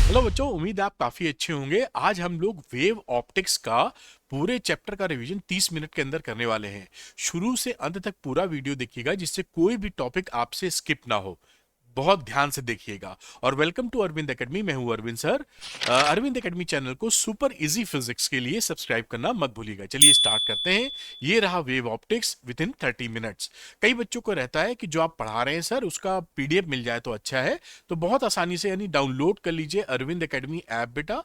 Hello बच्चों, उम्मीद है आप काफी अच्छे होंगे। आज हम लोग वेव ऑप्टिक्स का पूरे चैप्टर का रिवीजन 30 मिनट के अंदर करने वाले हैं। शुरू से अंत तक पूरा वीडियो देखिएगा जिससे कोई भी टॉपिक आपसे स्किप ना हो। बहुत ध्यान से देखिएगा। और वेलकम टू अरविंद एकेडमी। मैं हूं Arvind sir. Arvind academy channel को सुपर इजी फिजिक्स के लिए सब्सक्राइब करना मत भूलिएगा। चलिए स्टार्ट करते हैं। ये रहा wave optics with in 30 minutes. कई बच्चों को रहता है कि जो आप पढ़ा रहे हैं सर उसका पीडीएफ मिल जाए तो अच्छा है। तो बहुत आसानी से यानी डाउनलोड कर लीजिए अरविंद एकेडमी ऐप बेटा।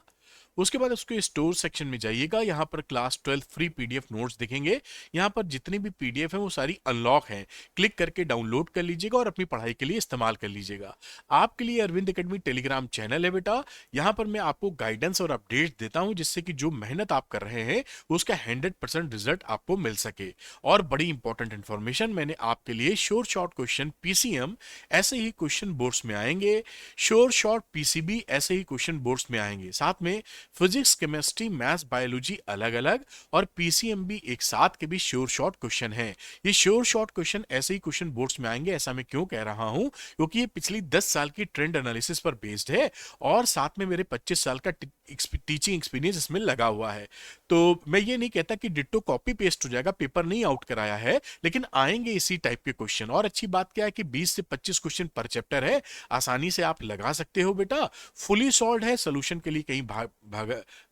उसके बाद उसके स्टोर सेक्शन में जाइएगा। यहाँ पर क्लास 12 फ्री पीडीएफ नोट्स दिखेंगे। यहाँ पर जितनी भी पीडीएफ है वो सारी अनलॉक हैं। क्लिक करके डाउनलोड कर लीजिएगा और अपनी पढ़ाई के लिए इस्तेमाल कर लीजिएगा। आपके लिए अरविंद एकेडमी टेलीग्राम चैनल है बेटा। यहाँ पर मैं आपको गाइडेंस और अपडेट देता हूँ जिससे कि जो मेहनत आप कर रहे हैं उसका 100% रिजल्ट आपको मिल सके। और बड़ी इंपॉर्टेंट इंफॉर्मेशन मैंने आपके लिए श्योर शॉर्ट क्वेश्चन पीसीएम ऐसे ही क्वेश्चन बोर्ड्स में आएंगे। श्योर शॉर्ट पीसीबी ऐसे ही क्वेश्चन बोर्ड्स में आएंगे। साथ में फिजिक्स, केमिस्ट्री, मैथ्स, बायोलॉजी अलग अलग और पीसीएम भी एक साथ के भी श्योर शॉर्ट क्वेश्चन हैं। ये श्योर शॉर्ट क्वेश्चन ऐसे ही क्वेश्चन बोर्ड्स में आएंगे। ऐसा मैं क्यों कह रहा हूं? क्योंकि ये पिछली 10 साल की ट्रेंड एनालिसिस पर बेस्ड है और साथ में मेरे 25 साल का टीचिंग एक्सपीरियंस इसमें लगा हुआ है। तो मैं ये नहीं कहता कि डिट्टो कॉपी पेस्ट हो जाएगा, पेपर नहीं आउट कराया है, लेकिन आएंगे इसी टाइप के क्वेश्चन। और अच्छी बात क्या है कि 20 से 25 क्वेश्चन पर चैप्टर है, आसानी से आप लगा सकते हो बेटा। फुली सॉल्व है, सोल्यूशन के लिए कहीं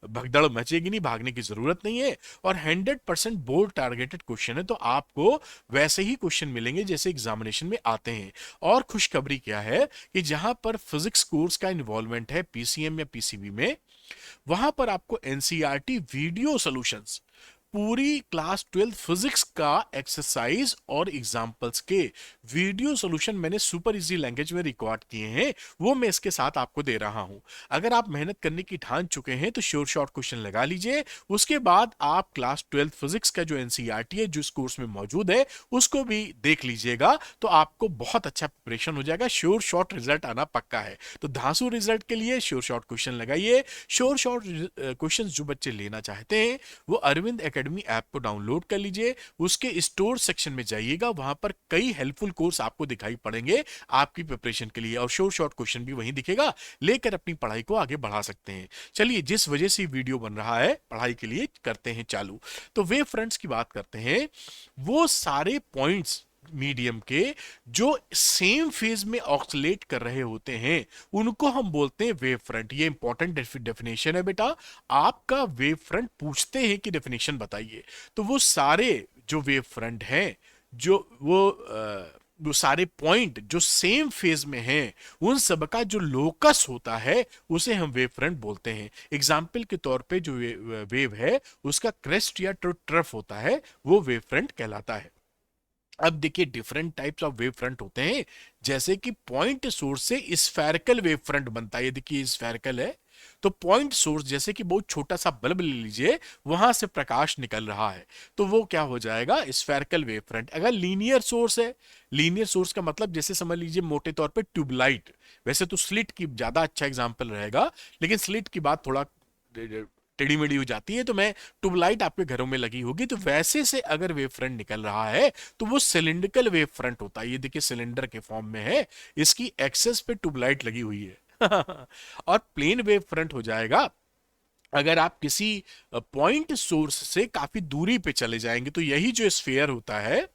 भगदड़ मचेगी नहीं, भागने की जरूरत नहीं है। और 100% बोर्ड टारगेटेड क्वेश्चन है, तो आपको वैसे ही क्वेश्चन मिलेंगे जैसे एग्जामिनेशन में आते हैं। और खुशखबरी क्या है कि जहां पर फिजिक्स कोर्स का इन्वॉल्वमेंट है पीसीएम या पीसीबी में, वहां पर आपको एनसीईआरटी वीडियो सॉल्यूशंस पूरी क्लास 12 फिजिक्स का एक्सरसाइज और एग्जाम्पल्स के वीडियो सॉल्यूशन मैंने सुपर इजी लैंग्वेज में रिकॉर्ड किए हैं, वो मैं इसके साथ आपको दे रहा हूं। अगर आप मेहनत करने की ठान चुके हैं तो श्योर शॉर्ट क्वेश्चन लगा लीजिए। उसके बाद आप क्लास 12 फिजिक्स का जो एनसीईआरटी है जो इस कोर्स में मौजूद है उसको भी देख लीजिएगा, तो आपको बहुत अच्छा प्रिपरेशन हो जाएगा। श्योर शॉर्ट रिजल्ट आना पक्का है। तो धांसू रिजल्ट के लिए श्योर शॉर्ट क्वेश्चन लगाइए। श्योर शॉर्ट क्वेश्चन जो बच्चे लेना चाहते हैं वो अरविंद एकेडमी ऐप को डाउनलोड कर लीजिए। उसके स्टोर सेक्शन में जाइएगा, वहां पर कई हेल्पफुल कोर्स आपको दिखाई पड़ेंगे आपकी प्रिपरेशन के लिए, और शॉर्ट शॉर्ट क्वेश्चन भी वहीं दिखेगा। लेकर अपनी पढ़ाई को आगे बढ़ा सकते हैं। चलिए, जिस वजह से वीडियो बन रहा है पढ़ाई के लिए, करते हैं चालू। तो वेव फ्रंट्स की बात करते हैं। वो सारे पॉइंट्स मीडियम के जो सेम फेज में ऑक्सीलेट कर रहे होते हैं उनको हम बोलते हैं वेव फ्रंट। ये इंपॉर्टेंट डेफिनेशन है बेटा। आपका वेव फ्रंट पूछते हैं कि डेफिनेशन बताइए, तो वो सारे जो वेव फ्रंट हैं, जो वो सारे पॉइंट जो सेम फेज में हैं, उन सब का जो लोकस होता है उसे हम वेव फ्रंट बोलते हैं। एग्जाम्पल के तौर पे जो वेव है उसका क्रेस्ट या ट्रफ होता है, वो वेव फ्रंट कहलाता है। अब देखिए, different types of wave front होते हैं। जैसे कि पॉइंट सोर्स से स्फेरिकल वेव फ्रंट बनता है। ये देखिए स्फेरिकल है, तो पॉइंट सोर्स जैसे कि बहुत छोटा सा बल्ब ले लीजिए, वहां से प्रकाश निकल रहा है, तो वो क्या हो जाएगा? Spherical wave front. अगर लीनियर सोर्स है, लीनियर सोर्स का मतलब जैसे समझ लीजिए मोटे तौर पे ट्यूबलाइट। वैसे तो स्लिट की ज्यादा अच्छा एग्जांपल रहेगा, लेकिन स्लिट की बात थोड़ा टेढ़ी मेढ़ी हो जाती है, तो मैं ट्यूबलाइट आपके घरों में लगी होगी, तो वैसे से अगर वेव फ्रंट निकल रहा है तो वो सिलिंड्रिकल वेव फ्रंट होता है। ये देखिए सिलेंडर के फॉर्म में है, इसकी एक्सेस पे ट्यूबलाइट लगी हुई है। और प्लेन वेव फ्रंट हो जाएगा अगर आप किसी पॉइंट सोर्स से काफी दूरी पे चले जाएंगे। तो यही जो स्फीयर होता है,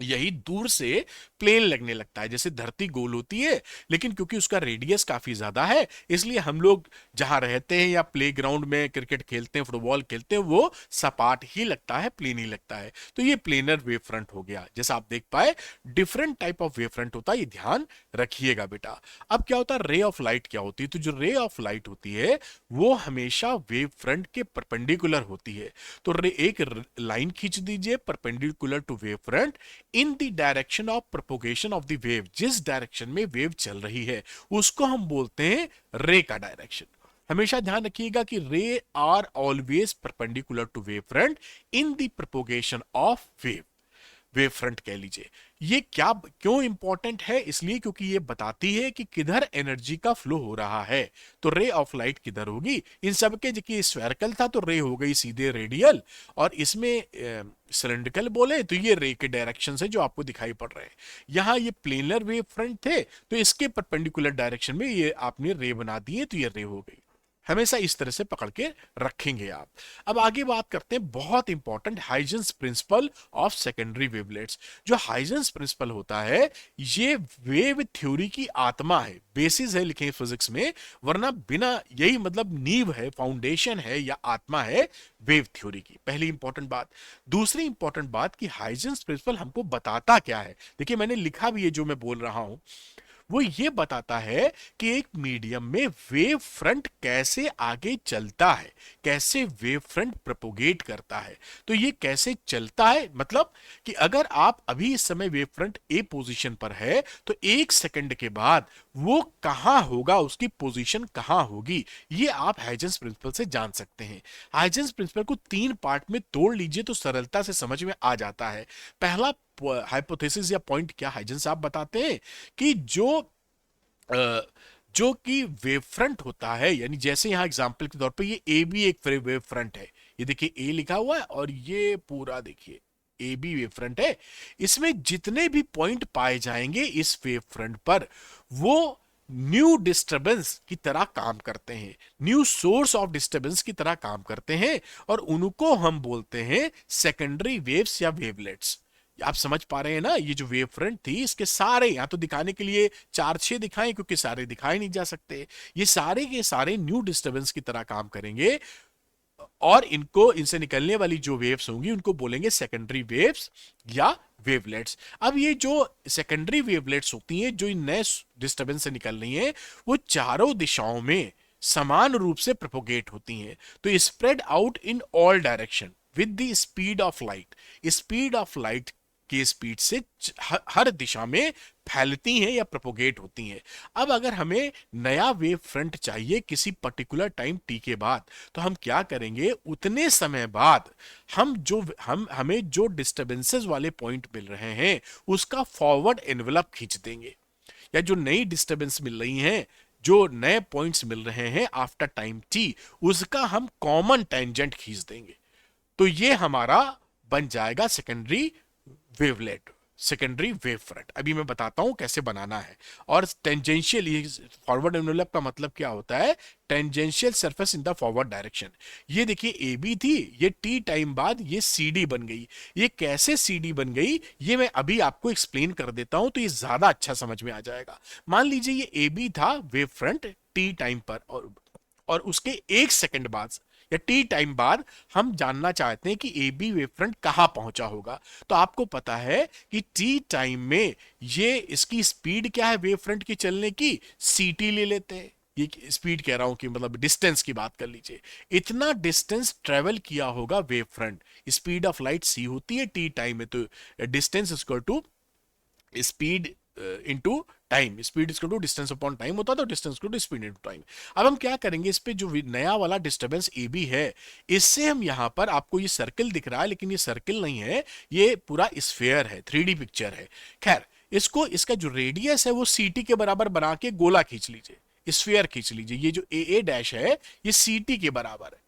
यही दूर से प्लेन लगने लगता है। जैसे धरती गोल होती है, लेकिन क्योंकि उसका रेडियस काफी ज्यादा है, इसलिए हम लोग जहां रहते हैं या प्लेग्राउंड में क्रिकेट खेलते हैं, फुटबॉल खेलते हैं, वो सपाट ही लगता है, प्लेन ही लगता है। तो ये प्लेनर वेव फ्रंट हो गया। जैसा आप देख पाए, different type of wave front होता है, ये ध्यान रखिएगा बेटा। अब क्या होता है, रे ऑफ लाइट क्या होती है? तो जो रे ऑफ लाइट होती है वो हमेशा वेव फ्रंट के परपेंडिकुलर होती है। तो एक लाइन खींच दीजिए perpendicular to wave front in the direction of propagation of the wave. जिस डायरेक्शन में वेव चल रही है उसको हम बोलते हैं रे का डायरेक्शन। हमेशा ध्यान रखिएगा कि ray are always perpendicular to wave front in the propagation of wave. Wave front कह लीजिए। ये क्या क्यों इंपॉर्टेंट है? इसलिए क्योंकि ये बताती है कि किधर एनर्जी का फ्लो हो रहा है। तो रे ऑफ लाइट किधर होगी? इन सब के देखिए स्फेरिकल था तो रे हो गई सीधे रेडियल, और इसमें सिलेंड्रिकल बोले तो ये रे के डायरेक्शन से जो आपको दिखाई पड़ रहे हैं। यहाँ ये प्लेनर वेव फ्रंट थे तो इसके परपेंडिकुलर डायरेक्शन में ये आपने रे बना दिए तो ये रे हो गई। हमेशा इस तरह से पकड़ के रखेंगे आप। अब आगे बात करते हैं बहुत important Huygens principle of secondary wavelets. जो हाइजेंस प्रिंसिपल होता है ये वेव थ्योरी की आत्मा है, बेसिस है लिखे फिजिक्स में, वरना बिना यही मतलब नींव है, फाउंडेशन है या आत्मा है वेव थ्योरी की। पहली इंपॉर्टेंट बात। दूसरी इंपॉर्टेंट बात कि हाइजेंस प्रिंसिपल हमको बताता क्या है, देखिए मैंने लिखा भी है जो मैं बोल रहा हूं, वो ये बताता है कि एक मीडियम में वेव फ्रंट कैसे आगे चलता है, कैसे वेव फ्रंट प्रोपोगेट करता है। तो ये कैसे चलता है मतलब कि अगर आप अभी इस समय वेव फ्रंट ए पोजीशन पर है तो एक सेकंड के बाद वो कहां होगा, उसकी पोजीशन कहां होगी, ये आप हाइजेंस प्रिंसिपल से जान सकते हैं। हाइजेंस प्रिंसिपल को तीन पार्ट में तोड़ लीजिए तो सरलता से समझ में आ जाता है। पहला हाइपोथेसिस या पॉइंट क्या हाइजेंस आप बताते हैं कि अ, जो कि वेव फ्रंट होता है, यानी जैसे यहां एग्जांपल के तौर पे ये ए बी एक वेव फ्रंट है, ये देखिए ए लिखा हुआ है और ये पूरा देखिए ए बी वेव फ्रंट है। इसमें जितने भी पॉइंट पाए जाएंगे इस वेव फ्रंट पर वो न्यू डिस्टरबेंस की तरह काम करते हैं, न्यू सोर्स ऑफ डिस्टरबेंस की तरह काम करते हैं, और उनको हम बोलते हैं सेकेंडरी वेव्स या वेवलेट्स। आप समझ पा रहे हैं ना? ये जो वेव फ्रंट थी इसके सारे, यहां तो दिखाने के लिए चार छह दिखाए क्योंकि सारे दिखाए नहीं जा सकते, ये सारे के सारे न्यू डिस्टरबेंस की तरह काम करेंगे, और इनको, इनसे निकलने वाली जो वेव्स होंगी उनको बोलेंगे सेकेंडरी वेव्स या वेवलेट्स। अब ये जो सेकेंडरी वेवलेट्स होती हैं जो इन नए डिस्टरबेंस से निकल रही हैं, वो चारों दिशाओं में समान रूप से प्रोपोगेट होती हैं, तो spread out in all direction with the speed of light. Speed of light के स्पीड से हर दिशा में फैलती हैं या प्रोपोगेट होती हैं। अब अगर हमें नया वेव फ्रंट चाहिए किसी पर्टिकुलर टाइम टी के बाद, तो हम क्या करेंगे, उतने समय बाद हम हमें जो डिस्टरबेंसेस वाले पॉइंट मिल रहे हैं उसका फॉरवर्ड एनवेलप खींच देंगे, या जो नई डिस्टरबेंस मिल रही हैं, जो नए पॉइंट्स मिल रहे हैं आफ्टर टाइम टी, उसका हम कॉमन टेंजेंट खींच देंगे। तो ये हमारा बन जाएगा secondary wavelet, secondary wave front. अभी मैं बताता हूं कैसे बनाना है। और टेंजेंशियल, फॉरवर्ड एनवेलप का मतलब क्या होता है, tangential surface in the forward direction. ये देखिए ए बी थी, ये टी टाइम बाद ये सी डी बन गई। ये कैसे सी डी बन गई ये मैं अभी आपको एक्सप्लेन कर देता हूं तो ये ज्यादा अच्छा समझ में आ जाएगा। मान लीजिए ये ए बी था वेव फ्रंट टी टाइम पर, और उसके एक सेकंड बाद या टी टाइम बाद हम जानना चाहते हैं कि ए बी वेव फ्रंट कहां पहुंचा होगा। तो आपको पता है कि टी टाइम में ये इसकी स्पीड क्या है वेव फ्रंट की चलने की, सी टी ले लेते हैं। ये स्पीड कह रहा हूं कि मतलब डिस्टेंस की बात कर लीजिए, इतना डिस्टेंस ट्रेवल किया होगा wave front. Speed of light c होती है टी टाइम में, तो distance equal to speed into time, speed equal to distance upon time होता है, तो distance equal to speed into time. अब हम क्या करेंगे, इस पे जो नया वाला डिस्टरबेंस ए बी है, इससे हम यहां पर, आपको ये सर्कल दिख रहा है लेकिन ये सर्कल नहीं है, ये पूरा स्फेयर है, 3D पिक्चर है। खैर, इसको, इसका जो रेडियस है वो सी टी के बराबर बना के गोला खींच लीजिए, स्फेयर खींच लीजिए। ये जो ए डैश है ये सी टी के बराबर है,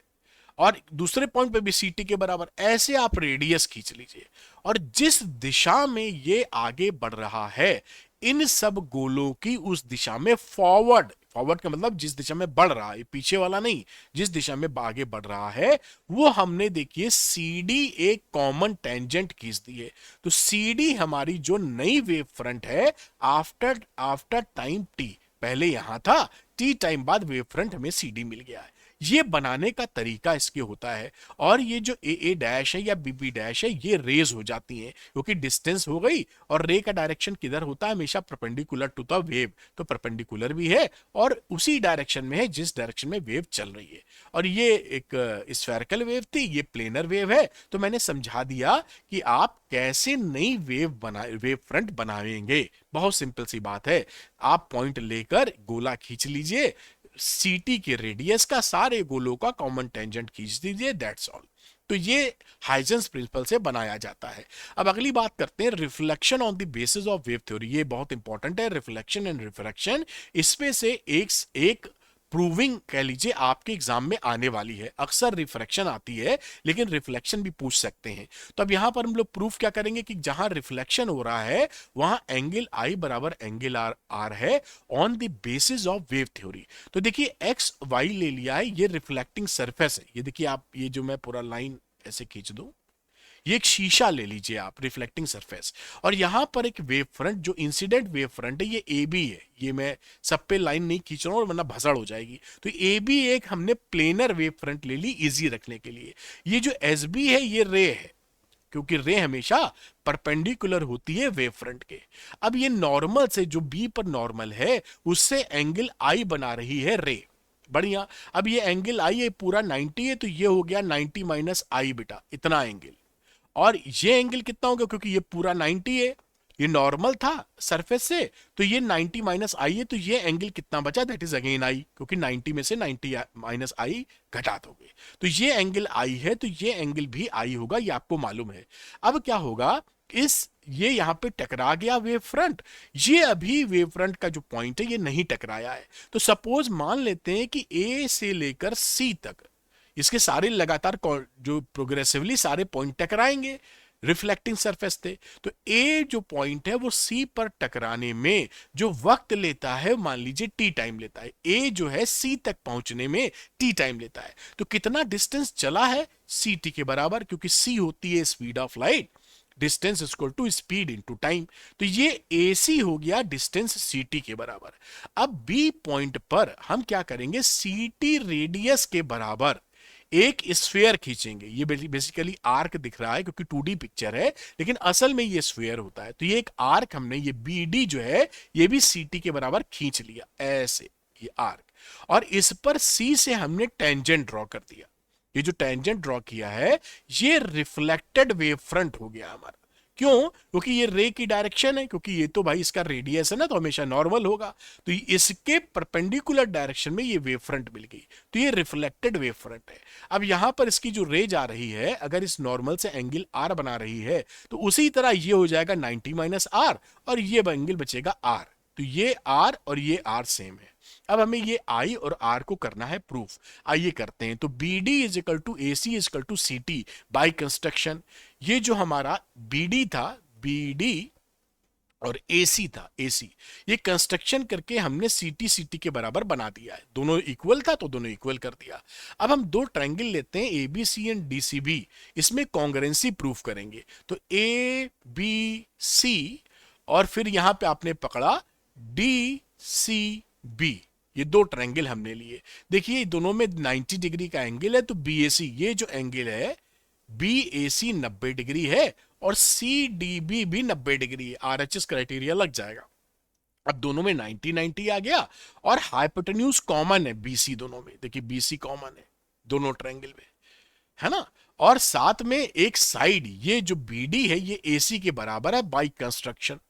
और दूसरे पॉइंट पे भी सीटी के बराबर, ऐसे आप रेडियस खींच लीजिए। और जिस दिशा में ये आगे बढ़ रहा है, इन सब गोलों की उस दिशा में फॉरवर्ड, फॉरवर्ड का मतलब जिस दिशा में बढ़ रहा है, पीछे वाला नहीं, जिस दिशा में आगे बढ़ रहा है, वो हमने देखिए सी डी एक कॉमन टेंजेंट खींच दी है। तो सी डी हमारी जो नई वेव फ्रंट है आफ्टर आफ्टर टाइम टी, पहले यहां था, टी टाइम बाद वेव फ्रंट हमें सी डी मिल गया है। ये बनाने का तरीका इसके होता है। और ये जो ए डैश है या बी डैश है ये रेज हो जाती हैं क्योंकि डिस्टेंस हो गई, और रे का डायरेक्शन किधर होता है, हमेशा परपेंडिकुलर टू द वेव, तो परपेंडिकुलर भी है और उसी डायरेक्शन में है जिस डायरेक्शन में वेव चल रही है। और ये एक स्फेरिकल वेव थी, ये प्लेनर वेव है। तो मैंने समझा दिया कि आप कैसे नई वेव फ्रंट बनाएंगे। बहुत सिंपल सी बात है, आप पॉइंट लेकर गोला खींच लीजिए, सीटी के रेडियस का सारे गोलों का कॉमन टेंजेंट खींच दीजिए, दैट्स ऑल। तो ये हाइजेंस प्रिंसिपल से बनाया जाता है। अब अगली बात करते हैं reflection on the basis of wave theory. ये बहुत इंपॉर्टेंट है, रिफ्लेक्शन एंड रिफ्रैक्शन। इसमें से एक प्रूविंग कह लीजिए आपके एग्जाम में आने वाली है। अक्सर रिफ्रैक्शन आती है लेकिन रिफ्लेक्शन भी पूछ सकते हैं। तो अब यहां पर हम लोग प्रूफ क्या करेंगे कि जहां रिफ्लेक्शन हो रहा है वहां एंगल आई बराबर एंगल आर आर है on the basis of wave theory. तो देखिए एक्स वाई ले लिया है, ये रिफ्लेक्टिंग सरफेस है। ये देखिए आप, ये जो मैं पूरा लाइन ऐसे खींच दूं, ये एक शीशा ले लीजिए आप, रिफ्लेक्टिंग सरफेस। और यहां पर एक वेव फ्रंट, जो इंसिडेंट वेव फ्रंट है, ये ए बी है। ये मैं सब पे लाइन नहीं खींच रहा हूं वरना भसड़ हो जाएगी। तो ए बी एक हमने प्लेनर वेव फ्रंट ले ली इजी रखने के लिए। ये जो एस बी है ये रे है, क्योंकि रे हमेशा परपेंडिकुलर होती है वेव फ्रंट के। अब ये नॉर्मल से, जो बी पर नॉर्मल है, उससे एंगल आई बना रही है रे। बढ़िया। अब ये एंगल आई है पूरा 90 है, तो ये हो गया 90 माइनस आई बेटा, इतना एंगल। और ये एंगल कितना होगा, क्योंकि ये पूरा 90 है, ये नॉर्मल था सरफेस से, तो ये 90 माइनस आई है, तो ये एंगल कितना बचा, दैट इज अगेन आई, क्योंकि 90 में से 90 माइनस आई घटा दोगे तो ये एंगल आई है, तो ये एंगल भी आई होगा, ये आपको मालूम है। अब क्या होगा, ये यहां पे टकरा गया वेव फ्रंट। ये अभी वेव फ्रंट का जो पॉइंट है ये नहीं टकराया है। तो सपोज मान लेते हैं कि ए से लेकर सी तक इसके सारे लगातार जो प्रोग्रेसिवली सारे पॉइंट टकराएंगे, रिफ्लेक्टिंग सरफेस थे। तो ए जो पॉइंट है वो सी पर टकराने में जो वक्त लेता है, मान लीजिए टी टाइम लेता है। ए जो है सी तक पहुंचने में टी टाइम लेता है। तो कितना डिस्टेंस चला है, सी टी के बराबर, क्योंकि सी होती है speed of light, distance equal to speed into time. तो ये AC हो गया डिस्टेंस CT के बराबर। अब B पॉइंट पर हम क्या करेंगे, CT रेडियस के बराबर एक स्फीयर खींचेंगे। ये बेसिकली आर्क दिख रहा है क्योंकि 2D पिक्चर है, लेकिन असल में ये स्फीयर होता है। तो ये एक आर्क हमने, ये BD जो है ये भी CT के बराबर खींच लिया ऐसे, ये आर्क। और इस पर C से हमने टेंजेंट ड्रॉ कर दिया। ये जो टेंजेंट ड्रॉ किया है ये रिफ्लेक्टेड वेव फ्रंट हो गया हमारा। क्यों, क्योंकि ये रे की डायरेक्शन है, क्योंकि ये तो भाई इसका रेडियस है ना, तो हमेशा नॉर्मल होगा। तो इसके परपेंडिकुलर डायरेक्शन में ये वेव फ्रंट मिल गई, तो ये रिफ्लेक्टेड वेव फ्रंट है। अब यहां पर इसकी जो रे जा रही है, अगर इस नॉर्मल से एंगल आर बना रही है, तो उसी तरह ये हो जाएगा 90 माइनस आर, और ये एंगल बचेगा आर। तो ये आर और ये आर सेम है। अब हमें ये आई और आर को करना है प्रूफ। आइए करते हैं। तो B D is equal to A C is equal to C T by construction. ये जो हमारा बी डी था, बी डी और AC था, AC, ये कंस्ट्रक्शन करके हमने CT के बराबर बना दिया है। दोनों इक्वल था तो दोनों इक्वल कर दिया। अब हम दो ट्रायंगल लेते हैं ABC एंड DCB, इसमें कॉन्ग्रुएंसी प्रूफ करेंगे। तो ABC और फिर यहां पे आपने पकड़ा DCB, ये दो ट्रायंगल हमने लिए। देखिए दोनों में 90 डिग्री का एंगल है, तो BAC, ये जो एंगल है BAC 90 डिग्री है और CDB भी 90 डिग्री है। RHS क्राइटेरिया लग जाएगा। अब दोनों में 90 90 आ गया, और हाइपोटेन्यूज कॉमन है BC दोनों में। देखिए BC कॉमन है दोनों ट्रायंगल में, है ना। और साथ में एक साइड, ये जो BD है ये AC के बराबर है बाई कंस्ट्रक्शन,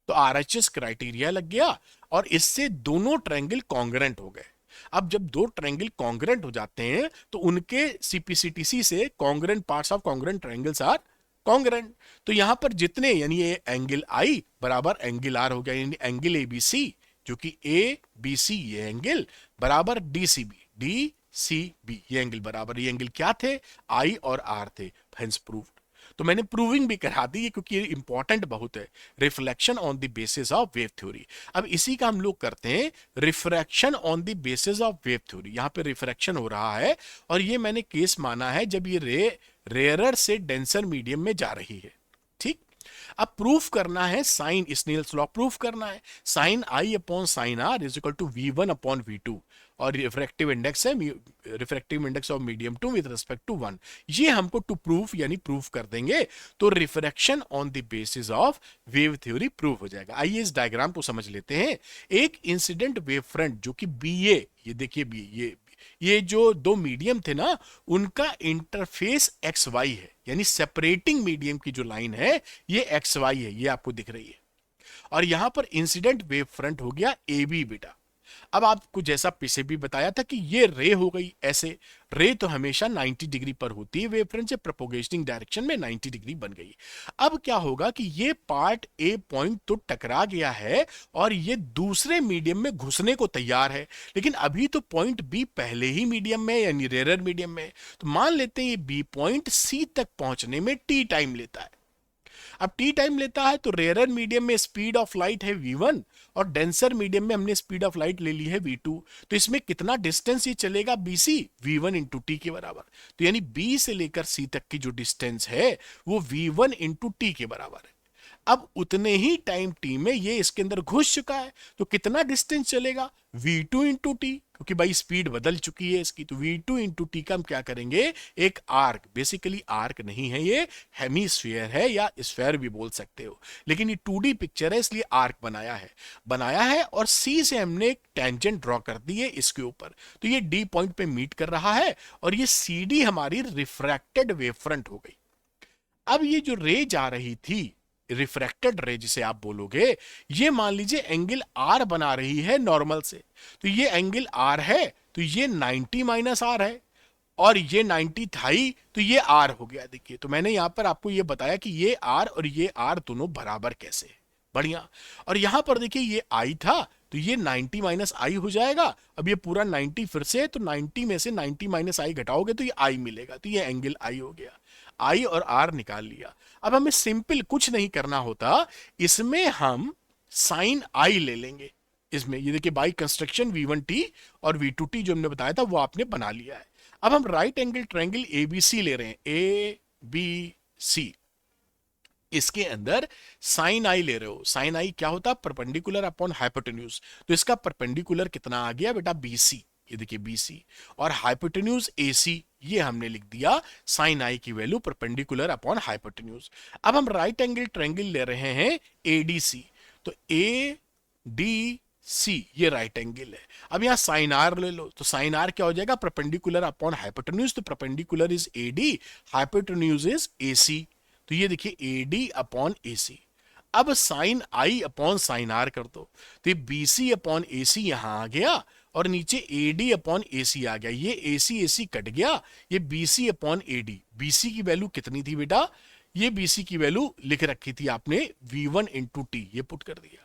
तो RHS क्राइटेरिया लग गया, और इससे दोनों ट्रायंगल कॉन्ग्रुएंट हो गए। अब जब दो ट्रायंगल कॉन्ग्रुएंट हो जाते हैं तो उनके CPCTC से congruent parts of congruent triangles are congruent. तो यहां पर जितने, यानी ये एंगल आई बराबर एंगल आर हो गया, यानी एंगल ABC जो कि ABC ये एंगल बराबर DCB ये एंगल बराबर, ये एंगल क्या थे, आई और आर थे, हेंस प्रूव्ड। तो मैंने प्रूविंग भी करा दी है क्योंकि ये इंपॉर्टेंट बहुत है, reflection on the basis of wave theory. अब इसी का हम लोग करते हैं refraction on the basis of wave theory. यहां पे रिफ्रैक्शन हो रहा है, और ये मैंने केस माना है जब ये रे रेयरर से डेंसर मीडियम में जा रही है। ठीक, अब प्रूफ करना है साइन स्नेल्स लॉ प्रूफ करना है। Sine i upon sine r is equal to V1 upon V2, और रिफ्रैक्टिव इंडेक्स है refractive index of medium 2 with respect to 1। ये हमको टू प्रूफ यानी प्रूफ कर देंगे, तो refraction on the basis of wave theory proof हो जाएगा। आइए इस डायग्राम को समझ लेते हैं। एक इंसिडेंट वेव फ्रंट जो कि BA, ये देखिए B, ये जो दो मीडियम थे ना, उनका इंटरफेस XY है, यानी सेपरेटिंग मीडियम की जो लाइन है ये XY है, ये आपको दिख रही है। और यहां पर इंसिडेंट वेव फ्रंट हो गया AB बेटा। अब आपको जैसा पीछे भी बताया था कि ये रे हो गई ऐसे, रे तो हमेशा 90 डिग्री पर होती है, वेव फ्रंट से प्रोपोगेटिंग डायरेक्शन में 90 डिग्री बन गई। अब क्या होगा कि ये पार्ट ए पॉइंट तो टकरा गया है और ये दूसरे मीडियम में घुसने को तैयार है, लेकिन अभी तो पॉइंट बी पहले ही मीडियम में यानी रेयर मीडियम में। तो मान लेते हैं ये बी पॉइंट सी तक पहुंचने में टी टाइम लेता है। अब टी टाइम लेता है तो रेयर मीडियम में स्पीड ऑफ लाइट है v1 और डेंसर मीडियम में हमने स्पीड ऑफ लाइट ले ली है v2। तो इसमें कितना डिस्टेंस ये चलेगा bc, v1 इंटू टी के बराबर। तो यानी b से लेकर c तक की जो डिस्टेंस है वो v1 इंटू टी के बराबर है। अब उतने ही टाइम टी में ये इसके अंदर घुस चुका है, तो कितना डिस्टेंस चलेगा v2 इंटू टी, क्योंकि भाई स्पीड बदल चुकी है इसकी। तो v2 इंटू टी का हम क्या करेंगे, एक आर्क, बेसिकली आर्क नहीं है ये, हेमीस्फीयर है या स्फीयर भी बोल सकते हो, लेकिन ये 2D पिक्चर है इसलिए आर्क बनाया है और C से हमने एक टेंजेंट ड्रॉ कर दी है इसके ऊपर। तो ये D पॉइंट पे मीट कर रहा है और ये CD हमारी रिफ्रैक्टेड वेव फ्रंट हो गई। अब ये जो रे जा रही थी, रिफ्रैक्टेड रे जिसे आप बोलोगे, ये मान लीजिए एंगल आर बना रही है नॉर्मल से। तो ये एंगल आर है तो ये 90 माइनस आर है और ये 90 था ही तो ये आर हो गया। देखिए तो मैंने यहां पर आपको ये बताया कि ये आर और ये आर दोनों बराबर कैसे है, बढ़िया। और यहां पर देखिए ये आई था तो ये 90 माइनस आई हो जाएगा। अब ये पूरा 90 फिर से, तो 90 में से 90 माइनस आई घटाओगे तो ये आई मिलेगा, तो ये एंगल आई हो गया। आई और आर निकाल लिया। अब हमें सिंपल कुछ नहीं करना होता, इसमें हम साइन आई ले लेंगे। इसमें ये देखिए बाई कंस्ट्रक्शन v1t और v2t जो हमने बताया था वो आपने बना लिया है। अब हम राइट एंगल ट्रायंगल एबीसी ले रहे हैं, ए बी सी, इसके अंदर साइन आई ले रहे हो। साइन आई क्या होता है, परपेंडिकुलर अपॉन हाइपोटेन्यूज। तो इसका परपेंडिकुलर कितना आ गया बेटा, बीसी, ये देखिए बीसी, और हाइपोटेन्यूज एसी, ये हमने लिख दिया साइन आई की वैल्यू परपेंडिकुलर अपॉन हाइपोटेन्यूज। अब हम राइट एंगल ट्रायंगल ले रहे हैं एडीसी, तो ए डी सी ये राइट एंगल है। अब यहां साइन आर ले लो, तो साइन आर क्या हो जाएगा, परपेंडिकुलर अपॉन हाइपोटेन्यूज। तो perpendicular is AD, hypotenuse is AC. तो ये देखिए एडी अपॉन एसी। अब sine i upon sine r कर दो, तो ये बीसी अपॉन एसी यहां आ गया और नीचे एडी अपॉन एसी आ गया। ये एसी एसी कट गया, ये बीसी अपॉन एडी। बीसी की वैल्यू कितनी थी बेटा, ये बीसी की वैल्यू लिख रखी थी आपने v1 इंटू टी, ये पुट कर दिया।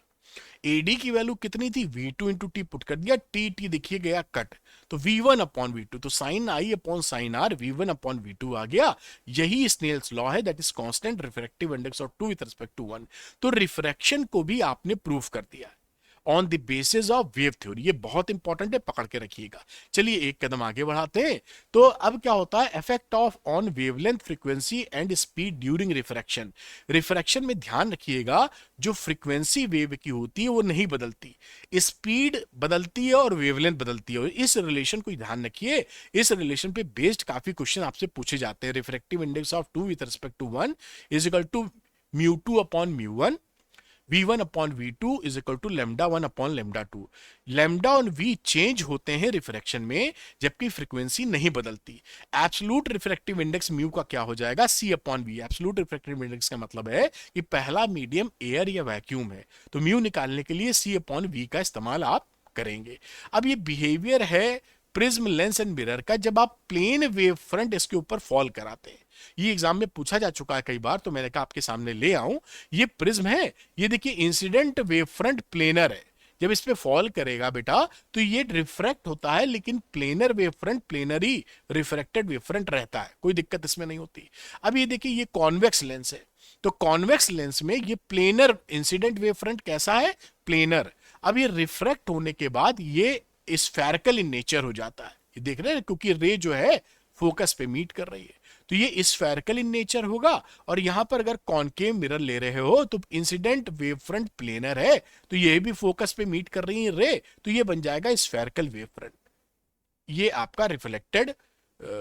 एडी की वैल्यू कितनी थी, v2 इंटू टी पुट कर दिया। टी टी देखिए गया कट, तो v1 अपॉन v2, तो sine i upon sine r v1 upon v2 आ गया। यही स्नेल्स लॉ है, that is constant refractive index of 2 with respect to 1। तो रिफ्रैक्शन को भी आपने प्रूव कर दिया on the basis of wave theory. ये बहुत इंपॉर्टेंट है, पकड़ के रखिएगा। चलिए एक कदम आगे बढ़ाते हैं। तो अब क्या होता है, effect of on wavelength, frequency and speed during refraction. Refraction में ध्यान रखिएगा, जो फ्रीक्वेंसी वेव की होती है वो नहीं बदलती, स्पीड बदलती है और वेवलेंथ बदलती है। इस रिलेशन को ध्यान रखिए, इस रिलेशन पे बेस्ड काफी क्वेश्चन आपसे पूछे जाते हैं। Refractive index of 2 with respect to 1 is equal to μ2 upon μ1, v1 upon v2 is equal to lambda 1 upon lambda 2। Lambda और v चेंज होते हैं रिफ्रैक्शन में, जबकि फ्रीक्वेंसी नहीं बदलती। एब्सोल्यूट रिफ्रैक्टिव इंडेक्स म्यू का क्या हो जाएगा, c upon v। Absolute refractive index का मतलब है कि पहला मीडियम एयर या वैक्यूम है, तो म्यू निकालने के लिए c अपॉन v का इस्तेमाल आप करेंगे। अब ये बिहेवियर है प्रिज्म, लेंस एंड मिरर का, जब आप प्लेन वेव फ्रंट इसके ऊपर फॉल कराते हैं। ये एग्जाम में पूछा जा चुका है कई बार, तो मैंने कहा आपके सामने ले आऊं। ये प्रिज्म है, ये देखिए इंसिडेंट वेव फ्रंट प्लेनर है। जब इस पे फॉल करेगा बेटा तो ये रिफ्रैक्ट होता है, लेकिन planar wave front plenary refracted wave front रहता है, कोई दिक्कत इसमें नहीं होती। अब ये देखिए ये कॉन्वेक्स लेंस है, तो कॉन्वेक्स लेंस में ये प्लेनर इंसिडेंट वेव फ्रंट कैसा है, प्लेनर। अब ये रिफ्रैक्ट होने के बाद ये स्फेरिकल इन नेचर हो जाता है, ये देख रहे हैं, क्योंकि रे जो है फोकस पे मीट कर रही है, तो ये स्फेरिकल इन नेचर होगा। और यहां पर अगर कॉनकेव मिरर ले रहे हो तो इंसिडेंट वेव फ्रंट प्लेनर है, तो ये भी फोकस पे मीट कर रही है रे, तो ये बन जाएगा स्फेरिकल वेव फ्रंट। ये आपका रिफ्लेक्टेड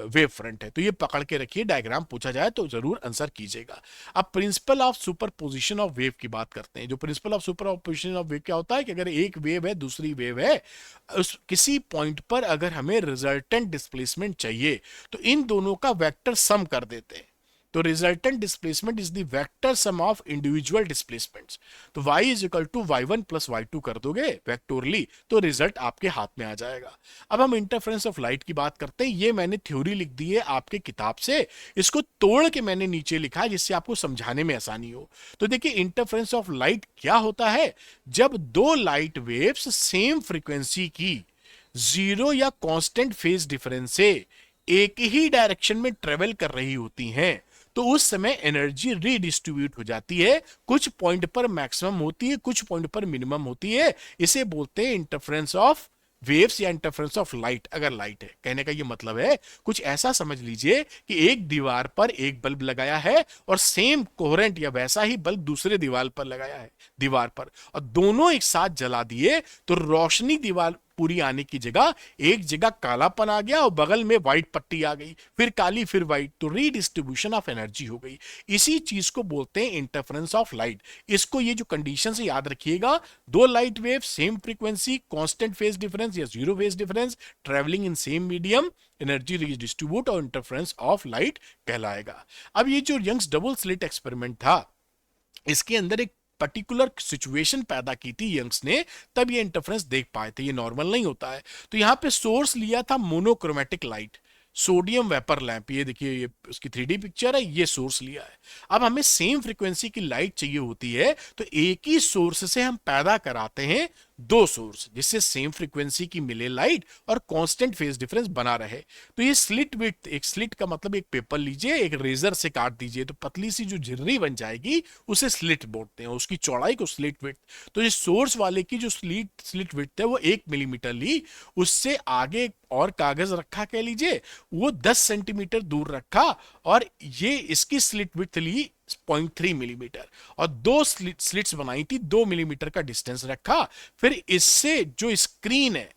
वेव फ्रंट है। तो ये पकड़ के रखिए, डायग्राम पूछा जाए तो जरूर आंसर कीजिएगा। अब principle of superposition of wave की बात करते हैं। जो principle of superposition of wave क्या होता है कि अगर एक वेव है दूसरी वेव है, उस किसी पॉइंट पर अगर हमें रिजल्टेंट डिस्प्लेसमेंट चाहिए तो इन दोनों का वेक्टर सम कर देते हैं। तो resultant displacement is the vector sum of individual displacements. तो y is equal to y1 plus y2 कर दोगे वेक्टोरली तो रिजल्ट आपके हाथ में आ जाएगा। अब हम इंटरफेरेंस ऑफ लाइट की बात करते हैं। ये मैंने थ्योरी लिख दी है आपके किताब से, इसको तोड़ के मैंने नीचे लिखा है जिससे आपको समझाने में आसानी हो। तो देखिए इंटरफेरेंस ऑफ लाइट क्या होता है, जब दो लाइट वेव्स सेम फ्रीक्वेंसी की जीरो या कांस्टेंट फेज डिफरेंस से एक ही डायरेक्शन में ट्रेवल कर रही होती हैं, तो उस समय एनर्जी रीडिस्ट्रीब्यूट हो जाती है। कुछ पॉइंट पर मैक्सिमम होती है, कुछ पॉइंट पर मिनिमम होती है। इसे बोलते हैं इंटरफेरेंस ऑफ वेव्स या इंटरफेरेंस ऑफ लाइट। अगर लाइट है, कहने का ये मतलब है कुछ ऐसा समझ लीजिए कि एक दीवार पर एक बल्ब लगाया है और सेम कोहेरेंट या वैसा ही बल्ब दूसरे दीवार पर लगाया है, दीवार पर, और दोनों एक साथ जला दिए तो रोशनी दीवार पूरी आने की जगह एक जगह कालापन आ गया और बगल में व्हाइट पट्टी आ गई, फिर काली फिर व्हाइट, तो रीडिस्ट्रीब्यूशन ऑफ एनर्जी हो गई। इसी चीज को बोलते हैं इंटरफेरेंस ऑफ लाइट। इसको ये जो कंडीशन से याद रखिएगा, दो light wave same frequency, constant phase difference या zero phase difference, travelling in same medium, energy redistribute और इंटरफेरेंस ऑफ लाइट कहलाएगा। अब ये जो यंग्स डबल स्लिट एक्सपेरिमेंट था, इसके अंदर एक पर्टिकुलर सिचुएशन पैदा की थी यंग्स ने, तब ये इंटरफेरेंस देख पाए थे। ये नॉर्मल नहीं होता है। तो यहां पे सोर्स लिया था monochromatic light, sodium vapour lamp. ये देखिए, ये उसकी 3D पिक्चर है, ये सोर्स लिया है। अब हमें सेम फ्रीक्वेंसी की लाइट चाहिए होती है, तो एक ही सोर्स से हम पैदा कराते हैं दो सोर्स, जिससे सेम फ्रीक्वेंसी की मिले लाइट और कांस्टेंट फेज डिफरेंस बना रहे। तो ये स्लिट विड्थ, एक स्लिट का मतलब एक पेपर लीजिए, एक रेजर से काट दीजिए तो पतली सी जो झिर्री बन जाएगी उसे स्लिट बोलते हैं, उसकी चौड़ाई को स्लिट विड्थ। तो ये सोर्स वाले की जो स्लिट विड्थ है वो 1 मिलीमीटर ली, उससे आगे और कागज रखा कह लीजिए, वो 10 सेंटीमीटर दूर रखा, और ये इसकी स्लिट विड्थ ली 0.3 मिलीमीटर, और दो स्लिट्स बनाई थी, 2 मिलीमीटर का डिस्टेंस रखा। फिर इससे जो स्क्रीन है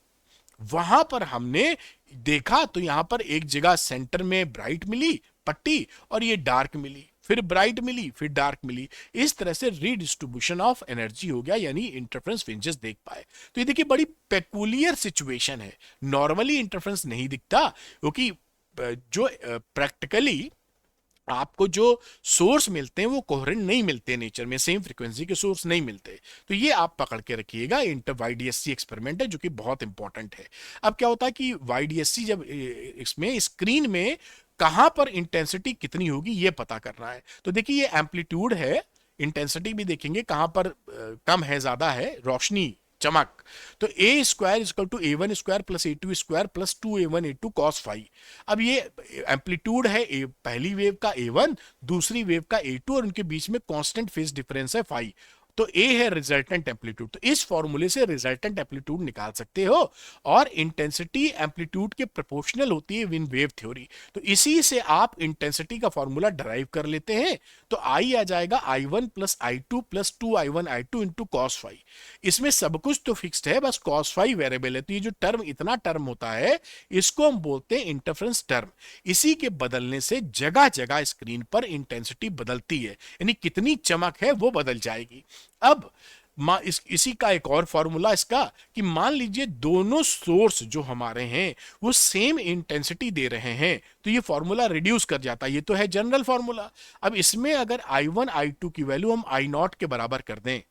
वहां पर हमने देखा तो यहां पर एक जगह सेंटर में ब्राइट मिली पट्टी और ये डार्क मिली, फिर ब्राइट मिली फिर डार्क मिली। इस तरह से रीडिस्ट्रीब्यूशन ऑफ एनर्जी हो गया, यानी इंटरफेरेंस फ्रिंजेस देख पाए। तो ये देखिए बड़ी पेकुलियर सिचुएशन है, नॉर्मली इंटरफेरेंस नहीं दिखता, क्योंकि जो प्रैक्टिकली आपको जो सोर्स मिलते हैं वो कोहेरेंट नहीं मिलते, नेचर में सेम फ्रीक्वेंसी के सोर्स नहीं मिलते। तो ये आप पकड़ के रखिएगा, इंटर वाईडीएससी एक्सपेरिमेंट है जो कि बहुत इंपॉर्टेंट है। अब क्या होता है कि वाईडीएससी जब इसमें स्क्रीन में कहां पर इंटेंसिटी कितनी होगी ये पता करना है। तो देखिए ये एम्पलीट्यूड है, इंटेंसिटी भी देखेंगे कहां पर कम है ज्यादा है रोशनी चमक। तो a square equal to a one square plus a two square plus 2a1 a2 cos phi. अब ये एम्पलीट्यूड है पहली वेव का a1, दूसरी वेव का a2, और उनके बीच में कांस्टेंट फेज डिफरेंस है फाई। तो ए है रिजल्टेंट एम्पलीट्यूड। तो इस फॉर्मूले से रिजल्टेंट एम्पलीट्यूड निकाल सकते हो, और इंटेंसिटी एम्पलीट्यूड के प्रोपोर्शनल होती है इन वेव थ्योरी। तो इसी से आप इंटेंसिटी का फॉर्मूला डराइव कर लेते हैं। तो आई आ जाएगा i1 plus i2 plus 2i1 i2 into cos phi. इसमें सब कुछ तो फिक्स्ड है, बस कॉस फाई वेरिएबल है। तो ये जो टर्म, इतना टर्म होता है, इसको हम बोलते हैं इंटरफेरेंस टर्म। इसी के बदलने से जगह जगह स्क्रीन पर इंटेंसिटी बदलती है, यानी कितनी चमक है वो बदल जाएगी। अब इसी का एक और फॉर्मूला इसका, कि मान लीजिए दोनों सोर्स जो हमारे हैं वो सेम इंटेंसिटी दे रहे हैं, तो ये फॉर्मूला रिड्यूस कर जाता है। ये तो है जनरल फॉर्मूला। अब इसमें अगर i1 i2 की वैल्यू हम i0 के बराबर कर दें,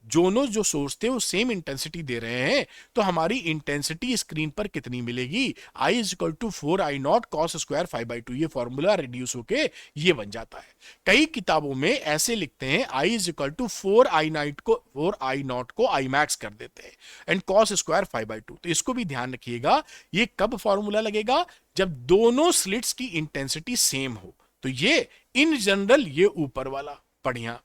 दोनों जो सोर्स थे वो सेम इंटेंसिटी दे रहे हैं, तो हमारी इंटेंसिटी स्क्रीन पर कितनी मिलेगी, I is equal to 4i0 cos square 5/2। ये फॉर्मूला रिड्यूस होके ये बन जाता है। कई किताबों में ऐसे लिखते हैं I is equal to 4i0 को I मैक्स कर देते हैं एंड cos स्क्वायर 5/2। तो इसको भी ध्यान रखिएगा, ये कब फॉर्मूला लगेगा, जब दोनों स्लिट्स की इंटेंसिटी सेम हो। तो ये इन जनरल ये ऊपर वाला बढ़िया।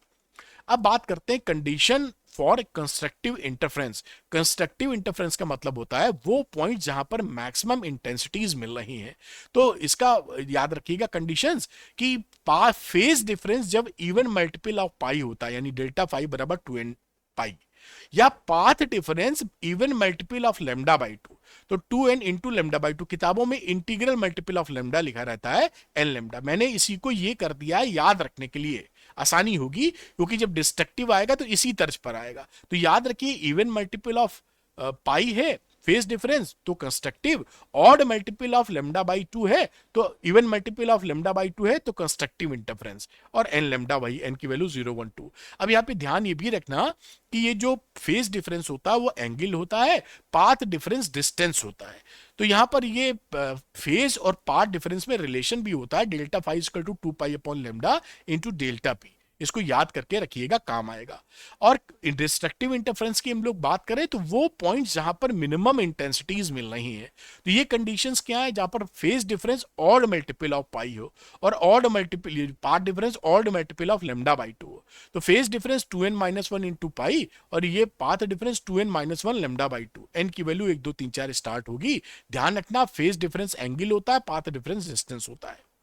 अब बात करते हैं condition for constructive interference. Constructive interference का मतलब होता है वो पॉइंट जहां पर मैक्सिमम इंटेंसिटीज मिल रही हैं। तो इसका याद रखिएगा कंडीशंस, कि फेज डिफरेंस जब इवन मल्टीपल ऑफ पाई होता है, यानी डेल्टा फाई बराबर 2n पाई, या path difference even multiple of lambda by 2। तो 2n इंटू लेमडा बाई 2, किताबों में इंटीग्रल मल्टीपल ऑफ लेमडा लिखा रहता है n लेमडा। मैंने इसी को ये कर दिया है याद रखने के लिए, आसानी होगी, क्योंकि जब डिस्ट्रक्टिव आएगा तो इसी तर्ज पर आएगा। तो याद रखिए इवन मल्टीपल ऑफ पाई है फेज डिफरेंस तो constructive, odd multiple of lambda by 2 है तो even multiple of lambda by 2 है तो कंस्ट्रक्टिव इंटरफेरेंस, और एन लेमडा बाई एन की वैल्यू 0 1 2। अब यहाँ पे ध्यान ये भी रखना कि ये जो फेज डिफरेंस होता है वो एंगल होता है, पाथ डिफरेंस डिस्टेंस होता है। तो यहाँ पर ये फेज और पाथ डिफरेंस में रिलेशन भी होता है, delta phi equal to 2 pi upon lambda into delta p. इसको याद करके रखिएगा, काम आएगा। और डिस्ट्रक्टिव इंटरफेरेंस की हम लोग बात करें तो वो पॉइंट जहां पर मिनिमम इंटेंसिटीज मिल रही है, तो ये कंडीशंस क्या है, जहां पर phase difference odd multiple of pi हो और odd multiple path difference odd multiple of lambda by 2 हो। तो phase difference 2n-1 into pi और ये path difference 2n-1 lambda by 2, n की वैल्यू 1 2 3 4 स्टार्ट होगी। ध्यान रखना फेज डिफरेंस एंगल होता है, पाथ डिफरेंस डिस्टेंस होता है।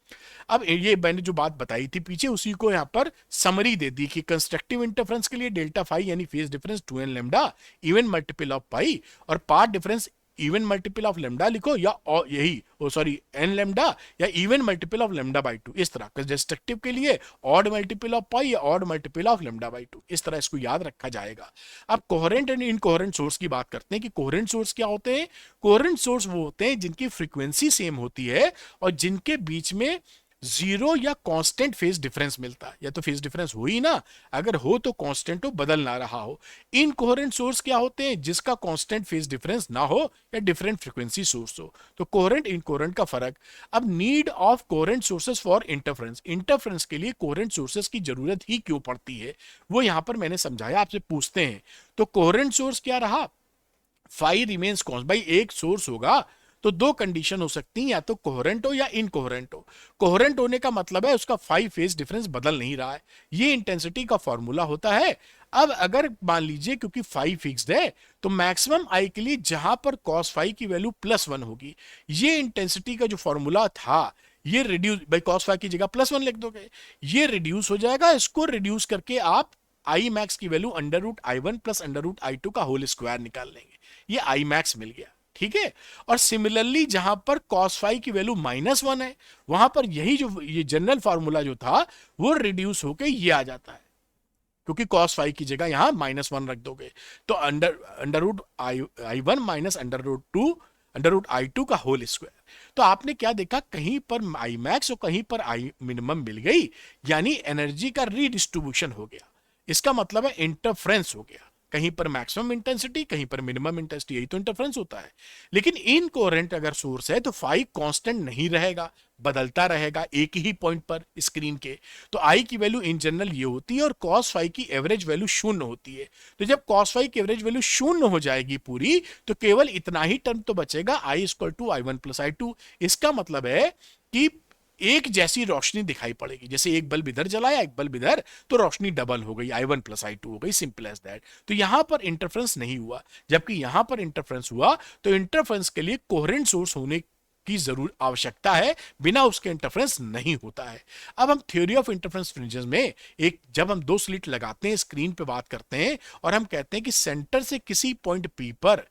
अब ये मैंने जो बात बताई थी पीछे, उसी को यहां पर समरी दे दी कि कंस्ट्रक्टिव इंटरफेरेंस के लिए डेल्टा फाई यानी phase difference 2n lambda even multiple of pi, और path difference even multiple of lambda लिखो या यही सॉरी एन लेमडा या even multiple of lambda by 2, इस तरह। डिस्ट्रक्टिव के लिए ऑड मल्टीपल ऑफ पाई या odd multiple of lambda by 2, इस तरह इसको याद रखा जाएगा। अब कोहेरेंट एंड इनकोहेरेंट सोर्स की बात करते हैं कि कोहेरेंट सोर्स क्या होते हैं। कोहेरेंट सोर्स वो होते हैं जिनकी फ्रीक्वेंसी सेम होती है और जिनके बीच में जीरो या कांस्टेंट फेज डिफरेंस मिलता है, या तो फेज डिफरेंस हो ही ना, अगर हो तो कांस्टेंट हो, बदल ना रहा हो। इनकोहेरेंट सोर्स क्या होते हैं, जिसका कांस्टेंट फेज डिफरेंस ना हो या डिफरेंट फ्रीक्वेंसी सोर्स हो। तो कोहेरेंट इनकोहेरेंट का फर्क। अब need of coherent sources for interference, interference के लिए कोहेरेंट सोर्सेस की जरूरत ही क्यों पड़ती है, वो यहां पर मैंने समझाया, आपसे पूछते हैं। तो कोहेरेंट सोर्स क्या रहा, फाई रिमेन्स कॉन्स्ट। भाई एक सोर्स होगा तो दो कंडीशन हो सकती हैं, या तो कोहेरेंट हो या इनकोहेरेंट हो। कोहेरेंट होने का मतलब है उसका फाई फेज डिफरेंस बदल नहीं रहा है, ये इंटेंसिटी का फॉर्मूला होता है। अब अगर मान लीजिए क्योंकि फाई फिक्स्ड है तो मैक्सिमम आई के लिए जहां पर कॉस फाई की वैल्यू +1 होगी, ये इंटेंसिटी का जो फॉर्मूला था ये रिड्यूस, भाई कॉस फाई की जगह +1 लिख दोगे, ये रिड्यूस हो जाएगा। इसको रिड्यूस करके आप आई मैक्स की वैल्यू √I1 प्लस √I2 का होल स्क्वायर निकाल लेंगे, ये आई मैक्स मिल गया। ठीक है। और सिमिलरली जहां पर cos फाई की वैल्यू -1 है, वहां पर यही जो ये जनरल फार्मूला जो था वो रिड्यूस होके ये आ जाता है, क्योंकि cos फाई की जगह यहां -1 रख दोगे तो √I1 माइनस √2 का होल स्क्वायर। तो आपने क्या देखा, कहीं पर आई मैक्स और कहीं पर आई मिनिमम मिल गई, यानी एनर्जी का रीडिस्ट्रीब्यूशन हो गया। इसका मतलब है इंटरफ्रेंस हो गया, कहीं पर मैक्सिमम इंटेंसिटी कहीं पर मिनिमम इंटेंसिटी, यही तो इंटरफ्रेंस होता है। लेकिन इनकोहेरेंट अगर सोर्स है तो फाई कांस्टेंट नहीं रहेगा, बदलता रहेगा एक ही पॉइंट पर स्क्रीन के। तो आई की वैल्यू इन जनरल ये होती है और कॉस फाई की एवरेज वैल्यू 0 होती है। तो जब कॉस फाई की एवरेज वैल्यू 0 हो जाएगी पूरी, तो केवल इतना ही टर्म तो बचेगा, I equal to I1 plus I2। इसका मतलब है कि एक जैसी रोशनी दिखाई पड़ेगी, जैसे एक बल्ब इधर जलाया एक बल्ब इधर, तो रोशनी डबल हो गई, I1 प्लस I2 हो गई, सिंपल एज दैट। तो यहां पर इंटरफ्रेंस नहीं हुआ, जबकि यहां पर इंटरफ्रेंस हुआ। तो इंटरफ्रेंस के लिए कोहेरेंट सोर्स होने की जरूर आवश्यकता है, बिना उसके इंटरफ्रेंस नहीं होता है। अब हम थ्योरी ऑफ इंटरफ्रेंस फ्रिंजेस में जब हम दो स्लिट लगाते हैं, स्क्रीन पे बात करते हैं और हम कहते हैं कि सेंटर से किसी पॉइंट पी पर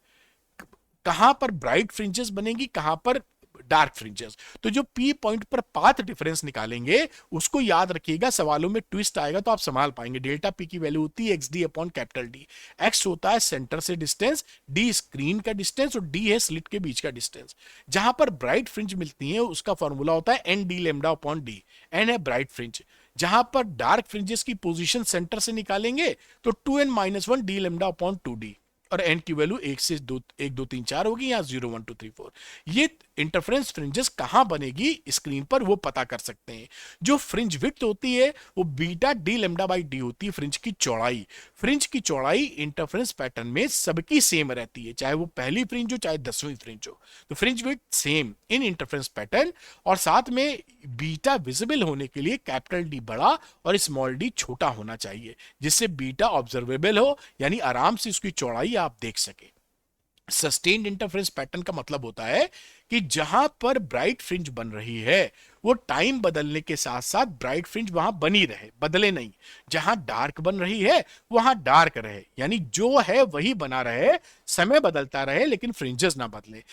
कहां पर ब्राइट फ्रिंजेस बनेगी, कहां पर डार्क फ्रिंजेस। तो जो पी पॉइंट पर पाथ डिफरेंस निकालेंगे उसको याद रखिएगा, सवालों में ट्विस्ट आएगा तो आप संभाल पाएंगे। डेल्टा पी की वैल्यू होती है XD upon capital D। X होता है सेंटर से डिस्टेंस, D स्क्रीन का डिस्टेंस और D है स्लिट के बीच का डिस्टेंस। जहां पर ब्राइट फ्रिंज मिलती है उसका फॉर्मूला होता है ND lambda upon D। N है ब्राइट फ्रिंज। जहां पर डार्क फ्रिंजेस की पोजीशन सेंटर से निकालेंगे तो 2n-1 D lambda upon 2D, और एन की वैल्यू 1 से 2 1 2 3 4 होगी, यहाँ 0 1 2 3 4। ये इंटरफ्रेंस फ्रिंजेस कहां बनेगी स्क्रीन पर वो पता कर सकते हैं। जो फ्रिंज विड्थ होती है वो beta D lambda by D होती है, फ्रिंज की चौड़ाई। फ्रिंज की चौड़ाई इंटरफ्रेंस पैटर्न में सबकी सेम रहती है, चाहे वो पहली फ्रिंज हो चाहे 10वीं फ्रिंज हो। तो fringe width same in interference pattern, और साथ में बीटा विजिबल होने के लिए कैपिटल D बड़ा और स्मॉल d छोटा होना चाहिए, जिससे बीटा ऑब्जर्वेबल हो, यानी आराम से उसकी चौड़ाई आप देख सके। सस्टेन्ड इंटरफ्रेंस पैटर्न का मतलब होता है कि जहां पर ब्राइट फ्रिंज बन रही है वो टाइम बदलने के साथ साथ ब्राइट फ्रिंज वहां बनी रहे, बदले नहीं। जहां डार्क बन रही है वहां डार्क रहे, यानी जो है वही बना रहे, समय बदलता रहे लेकिन फ्रिंजेस ना बदले।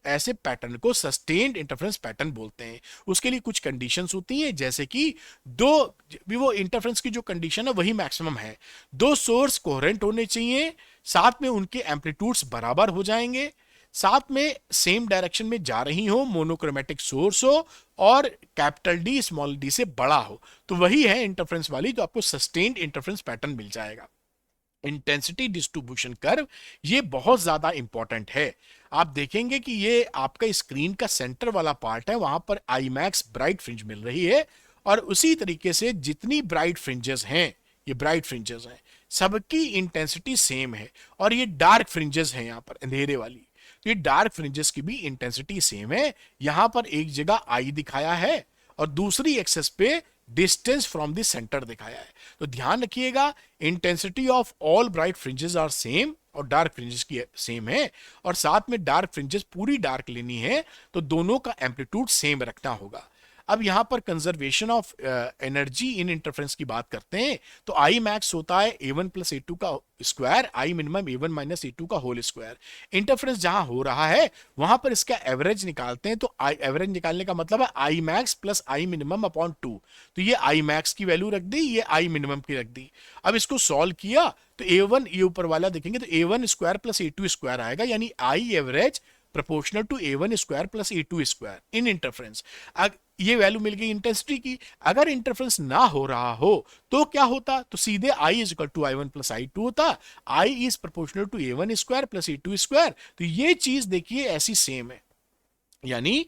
ऐसे पैटर्न को सस्टेन्ड इंटरफ्रेंस पैटर्न बोलते हैं। उसके लिए कुछ कंडीशंस होती हैं, जैसे कि वो इंटरफ्रेंस की जो कंडीशन है वही मैक्सिमम है। दो सोर्स कोहेरेंट होने चाहिए, साथ में उनके एम्पलीट्यूड्स बराबर हो जाएंगे, साथ में सेम डायरेक्शन में जा रही हो, मोनोक्रोमेटिक सोर्स हो और कैपिटल डी स्मॉल डी से बड़ा हो, तो वही है इंटरफ्रेंस वाली, तो आपको सस्टेन्ड इंटरफ्रेंस पैटर्न मिल जाएगा। इंटेंसिटी डिस्ट्रीब्यूशन कर्व ये बहुत ज्यादा इंपॉर्टेंट है। आप देखेंगे कि ये आपका स्क्रीन का सेंटर वाला पार्ट है, वहां पर आई मैक्स ब्राइट फ्रिंज मिल रही है, और उसी तरीके से जितनी ब्राइट फ्रिंजेस हैं, ये ब्राइट फ्रिंजेस हैं, सबकी इंटेंसिटी सेम है, और ये डार्क फ्रिंजेस हैं यहाँ पर अंधेरे वाली, तो ये डार्क फ्रिंजेस की भी इंटेंसिटी सेम है। यहां पर एक जगह आई दिखाया है और दूसरी एक्सेस पे डिस्टेंस फ्रॉम द सेंटर दिखाया है। तो ध्यान रखिएगा, intensity of all bright fringes are same, और डार्क फ्रिंजेस की सेम है, और साथ में डार्क फ्रिंजेस पूरी डार्क लेनी है, तो दोनों का एम्पलीट्यूड सेम रखना होगा। अब यहां पर conservation of energy in interference की बात करते हैं, तो आई मैक्स होता है a1 प्लस a2 का square, I minimum a1 minus a2 का होल स्क्वायर। इंटरफ्रेंस जहां हो रहा है वहां पर इसका एवरेज निकालते हैं, तो आई एवरेज निकालने का मतलब है I max plus I minimum upon 2, तो ये आई मैक्स की वैल्यू रख दी, ये आई मिनिमम की रख दी। अब इसको सॉल्व किया तो a1, ये ऊपर वाला देखेंगे तो a1 square plus a2 square आएगा, यानी I average proportional to a1 square plus a2 square in interference. ये वैल्यू मिल गई इंटेंसिटी की। अगर इंटरफ्रेंस ना हो रहा हो तो क्या होता, तो सीधे I is equal to I one plus I two होता, I is proportional to a one square plus a two square. तो ये चीज देखिए ऐसी सेम है, यानी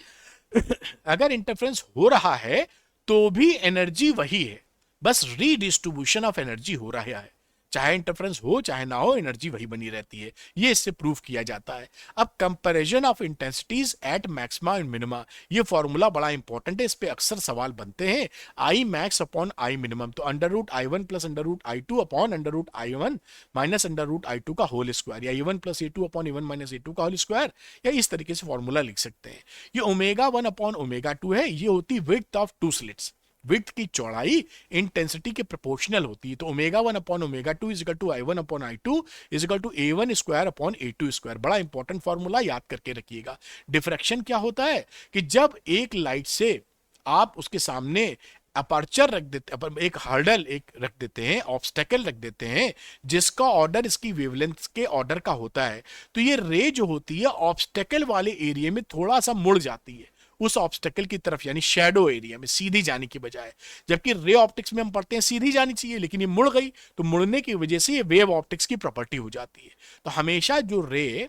अगर इंटरफ्रेंस हो रहा है तो भी एनर्जी वही है, बस रीडिस्ट्रीब्यूशन ऑफ एनर्जी हो रहा है, चाहे इंटरफ्रेंस हो चाहे ना हो एनर्जी वही बनी रहती है, ये इससे प्रूव किया जाता है। अब comparison of intensities at maxima and minima, ये फॉर्मूला बड़ा इंपॉर्टेंट है, इस पे अक्सर सवाल बनते हैं। I max upon I minimum, तो under root I one plus under root I two upon under root I one minus under root I two का होल स्क्वायर, या a one plus a two upon a one minus a two का whole square, या इस तरीके से formula लिख सकते हैं। ये omega one upon omega two है, ये होती width of two slits, width की चौड़ाई इंटेंसिटी के प्रोपोर्शनल होती है, तो omega one upon omega two is equal to I one upon I two is equal to a one square upon a two square. बड़ा इंपॉर्टेंट फॉर्मूला, याद करके रखिएगा। डिफ्रैक्शन क्या होता है कि जब एक लाइट से आप उसके सामने अपर्चर रख देते, एक हर्डल एक रख देते हैं, ऑब्स्टेकल रख देते हैं, जिसका ऑर्डर इसकी वेवलेंथ के ऑर्डर का होता है, तो ये रे जो होती है ऑब्स्टेकल वाले एरिया में थोड़ा सा मुड़ जाती है उस ऑब्स्टेकल की तरफ, यानी शैडो एरिया में सीधी जाने की बजाय। जबकि रे ऑप्टिक्स में हम पढ़ते हैं सीधी जानी चाहिए, लेकिन ये मुड़ गई, तो मुड़ने की वजह से ये वेव ऑप्टिक्स की प्रॉपर्टी हो जाती है। तो हमेशा जो रे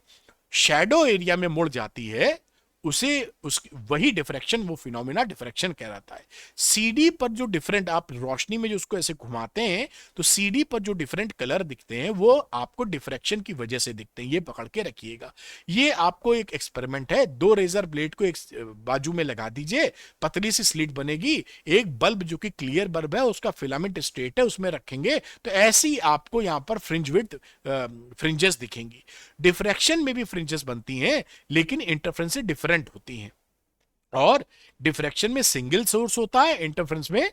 शैडो एरिया में मुड़ जाती है उसे वही डिफ्रैक्शन, वो फिनोमिना डिफ्रैक्शन कहलाता है। सीडी पर जो डिफरेंट, आप रोशनी में जो उसको ऐसे घुमाते हैं तो सीडी पर जो डिफरेंट कलर दिखते हैं वो आपको डिफ्रैक्शन की वजह से दिखते हैं, ये पकड़ के रखिएगा। ये आपको एक एक्सपेरिमेंट है, दो रेजर ब्लेड को एक बाजू में लगा दीजिए, पतली सी स्लिट बनेगी, एक बल्ब जो कि क्लियर बल्ब है उसका फिलामेंट स्टेट है उसमें रखेंगे, तो ऐसी आपको यहां पर फ्रिंज विड्थ फ्रिंजेस दिखेंगी। डिफ्रैक्शन में भी फ्रिंजेस बनती हैं, लेकिन इंटरफ्रेंस से डिफरेंट होती हैं, और डिफ्रैक्शन में सिंगल सोर्स होता है, इंटरफ्रेंस में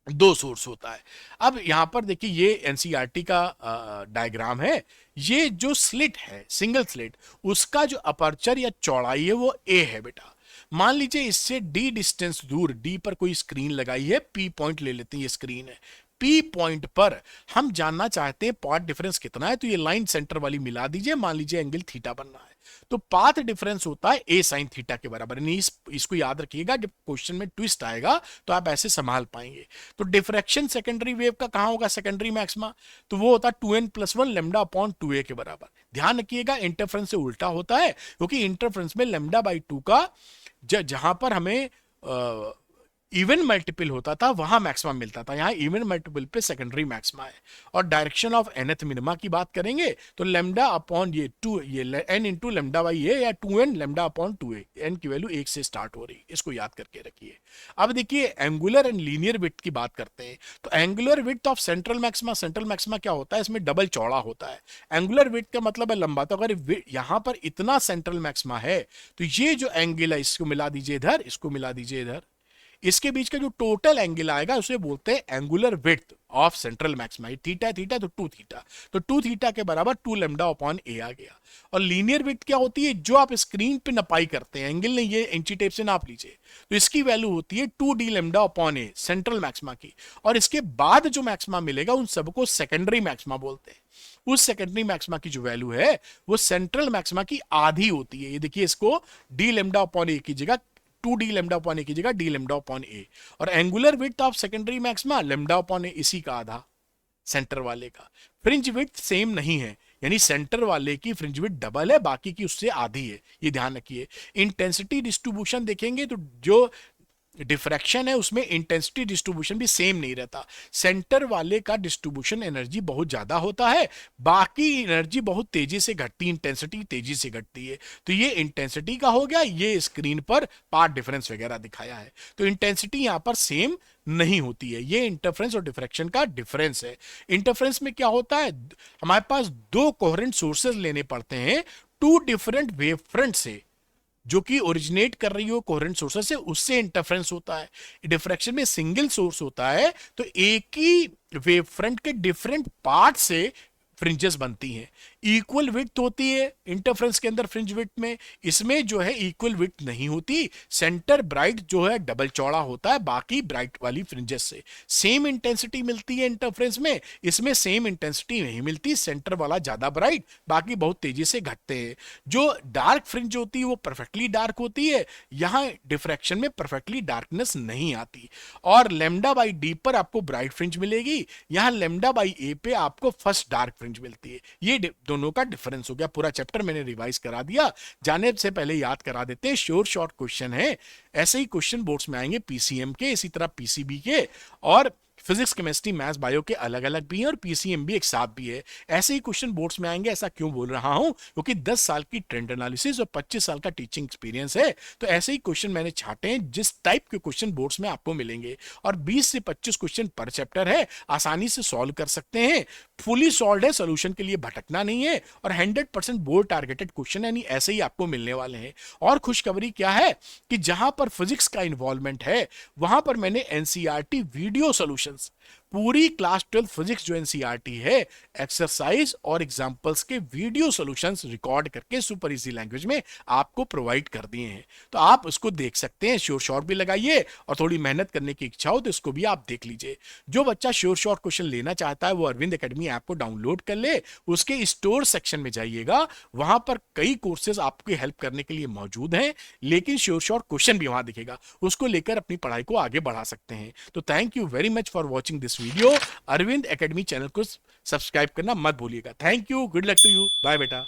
दो सोर्स होता है। अब यहां पर देखिए ये एनसीईआरटी का डायग्राम है, ये जो स्लिट है सिंगल स्लिट, उसका जो अपर्चर या चौड़ाई है वो ए है बेटा। मान लीजिए इससे डी डिस्टेंस दूर, डी पर कोई स्क्रीन लगाई है, पी पॉइंट ले लेते हैं, ये स्क्रीन है, पी पॉइंट पर हम जानना चाहते हैं पाथ डिफरेंस कितना है, तो ये लाइन सेंटर वाली मिला दीजिए, मान लीजिए एंगल थीटा बनना है, तो पाथ डिफरेंस होता है ए साइन थीटा के बराबर। नहीं, इसको याद रखिएगा, जब क्वेश्चन में ट्विस्ट आएगा तो आप ऐसे संभाल पाएंगे। तो डिफ्रैक्शन सेकेंडरी वेव का कहां होगा, सेकेंडरी मैक्सिमा, तो वो होता है 2n plus one lambda upon 2a के बराबर। ध्यान रखिएगा इंटरफ्रेंस से उल्टा होता है, क्योंकि इंटरफ्रेंस में लेमडा बाई 2 का जहां पर हमें इवन मल्टीपल होता था वहां मैक्सिमम मिलता था, यहाँ इवन मल्टीपल पे सेकेंडरी मैक्सिमा है। और डायरेक्शन ऑफ nth मिनिमा की बात करेंगे तो लेमडा अपॉन ये 2, ये n इंटू लेमडा बाई ए, या 2n lambda upon 2a, n की वैल्यू 1 से स्टार्ट हो रही, इसको याद करके रखिए। अब देखिए एंगुलर एंड लीनियर विड्थ की बात करते हैं, तो angular width of central maxima, central maxima क्या होता है, इसमें डबल चौड़ा होता है। एंगुलर विड्थ का मतलब है लंबा, तो अगर यहां पर इतना सेंट्रल मैक्सिमा है तो ये जो एंगल है इसको मिला दीजिए इधर, इसको मिला दीजिए इधर, इसके बीच का जो टोटल एंगल आएगा उसे बोलते हैं angular width of central maxima. Theta है, थीटा तो 2 थीटा, तो 2 थीटा के बराबर 2 लैम्डा अपॉन ए आ गया। और लीनियर विड्थ क्या होती है, जो आप स्क्रीन पे नपाई करते हैं, एंगल नहीं, ये इंची टेप से नाप लीजिए, तो इसकी वैल्यू होती है 2 डी लैम्डा अपॉन ए सेंट्रल मैक्सिमा की। और इसके बाद जो मैक्सिमा मिलेगा उन सबको सेकेंडरी मैक्सिमा बोलते हैं। उस सेकेंडरी मैक्सिमा की जो वैल्यू है वो सेंट्रल मैक्सिमा की आधी होती है। ये देखिए, इसको डी लैम्डा अपॉन ए की जगह 2 डी लैम्डा अपॉन ए की जगह डी लैम्डा अपॉन ए। और angular width of secondary maxima lambda upon a, इसी का आधा सेंटर वाले का। फ्रिंज विड्थ सेम नहीं है, यानी सेंटर वाले की फ्रिंज विड्थ डबल है, बाकी की उससे आधी है, ये ध्यान रखिए। इंटेंसिटी डिस्ट्रीब्यूशन देखेंगे तो जो डिफ्रैक्शन है उसमें इंटेंसिटी डिस्ट्रीब्यूशन भी सेम नहीं रहता। सेंटर वाले का डिस्ट्रीब्यूशन एनर्जी बहुत ज्यादा होता है, बाकी एनर्जी बहुत तेजी से घटती, इंटेंसिटी तेजी से घटती है। तो ये इंटेंसिटी का हो गया, ये स्क्रीन पर पार्ट डिफरेंस वगैरह दिखाया है। तो इंटेंसिटी यहां पर सेम नहीं होती है, ये इंटरफ्रेंस और डिफ्रैक्शन का डिफरेंस है। इंटरफ्रेंस में क्या होता है, हमारे पास दो कोहेरेंट सोर्सेज लेने पड़ते हैं टू डिफरेंट वेव फ्रंट से, जो कि ओरिजिनेट कर रही हो कोहेरेंट सोर्सेस से, उससे इंटरफ्रेंस होता है। डिफ्रैक्शन में सिंगल सोर्स होता है तो एक ही वेव फ्रंट के डिफरेंट पार्ट से फ्रिंजेस बनती हैं। इक्वल विड्थ होती है इंटरफ्रेंस के अंदर फ्रिंज विड्थ में, इसमें जो है इक्वल विड्थ नहीं होती। सेंटर ब्राइट जो है डबल चौड़ा होता है बाकी ब्राइट वाली फ्रिंजेस से। सेम इंटेंसिटी मिलती है इंटरफ्रेंस में, इसमें सेम इंटेंसिटी नहीं मिलती, सेंटर वाला ज्यादा ब्राइट, बाकी बहुत तेजी से घटते हैं। जो डार्क फ्रिंज होती है वो परफेक्टली डार्क होती है, यहां डिफ्रैक्शन में परफेक्टली डार्कनेस नहीं आती। और लैम्डा बाई डी पर आपको ब्राइट फ्रिंज मिलेगी, यहां लैम्डा बाई ए पे आपको फर्स्ट डार्क फ्रिंज मिलती है। ये दोनों का डिफरेंस हो गया। पूरा चैप्टर मैंने रिवाइज करा दिया, जाने से पहले याद करा देते हैं, श्योर शॉर्ट क्वेश्चन है। ऐसे ही क्वेश्चन बोर्ड्स में आएंगे पीसीएम के, इसी तरह पीसीबी के, और फिजिक्स केमिस्ट्री मैथ्स बायो के अलग अलग भी हैं, और पीसीएम भी एक साथ भी है। ऐसे ही क्वेश्चन बोर्ड्स में आएंगे। ऐसा क्यों बोल रहा हूं, क्योंकि 10 साल की ट्रेंड एनालिसिस और 25 साल का टीचिंग एक्सपीरियंस है, तो ऐसे ही क्वेश्चन मैंने छाटे हैं जिस टाइप के क्वेश्चन बोर्ड्स में आपको मिलेंगे। और 20 से 25 क्वेश्चन पर चैप्टर है, आसानी से सॉल्व कर सकते हैं, फुली सॉल्व है, सोल्यूशन के लिए भटकना नहीं है, और 100% बोर्ड टारगेटेड क्वेश्चन यानी ऐसे ही आपको मिलने वाले हैं। और खुशखबरी क्या है कि जहां पर फिजिक्स का इन्वॉल्वमेंट है वहां पर मैंने एनसीईआरटी वीडियो सॉल्यूशंस, पूरी क्लास 12 फिजिक्स जो एनसीईआरटी है, एक्सरसाइज और एग्जांपल्स के वीडियो सॉल्यूशंस रिकॉर्ड करके सुपर इजी लैंग्वेज में आपको प्रोवाइड कर दिए हैं, तो आप उसको देख सकते हैं। श्योर शॉर्ट भी लगाइए, और थोड़ी मेहनत करने की इच्छा हो तो इसको भी आप देख लीजिए। जो बच्चा श्योर शॉर्ट क्वेश्चन लेना चाहता है वो अरविंद एकेडमी ऐप को डाउनलोड कर ले, उसके स्टोर सेक्शन में जाइएगा, वहां पर कई कोर्सेज आपकी हेल्प करने के लिए मौजूद हैं, लेकिन श्योर शॉर्ट क्वेश्चन भी वहां दिखेगा, उसको लेकर अपनी पढ़ाई को आगे बढ़ा सकते हैं। तो thank you very much for watching this video. Arvind academy channel को सब्सक्राइब करना मत भूलिएगा। Thank you, good luck to you, bye बेटा।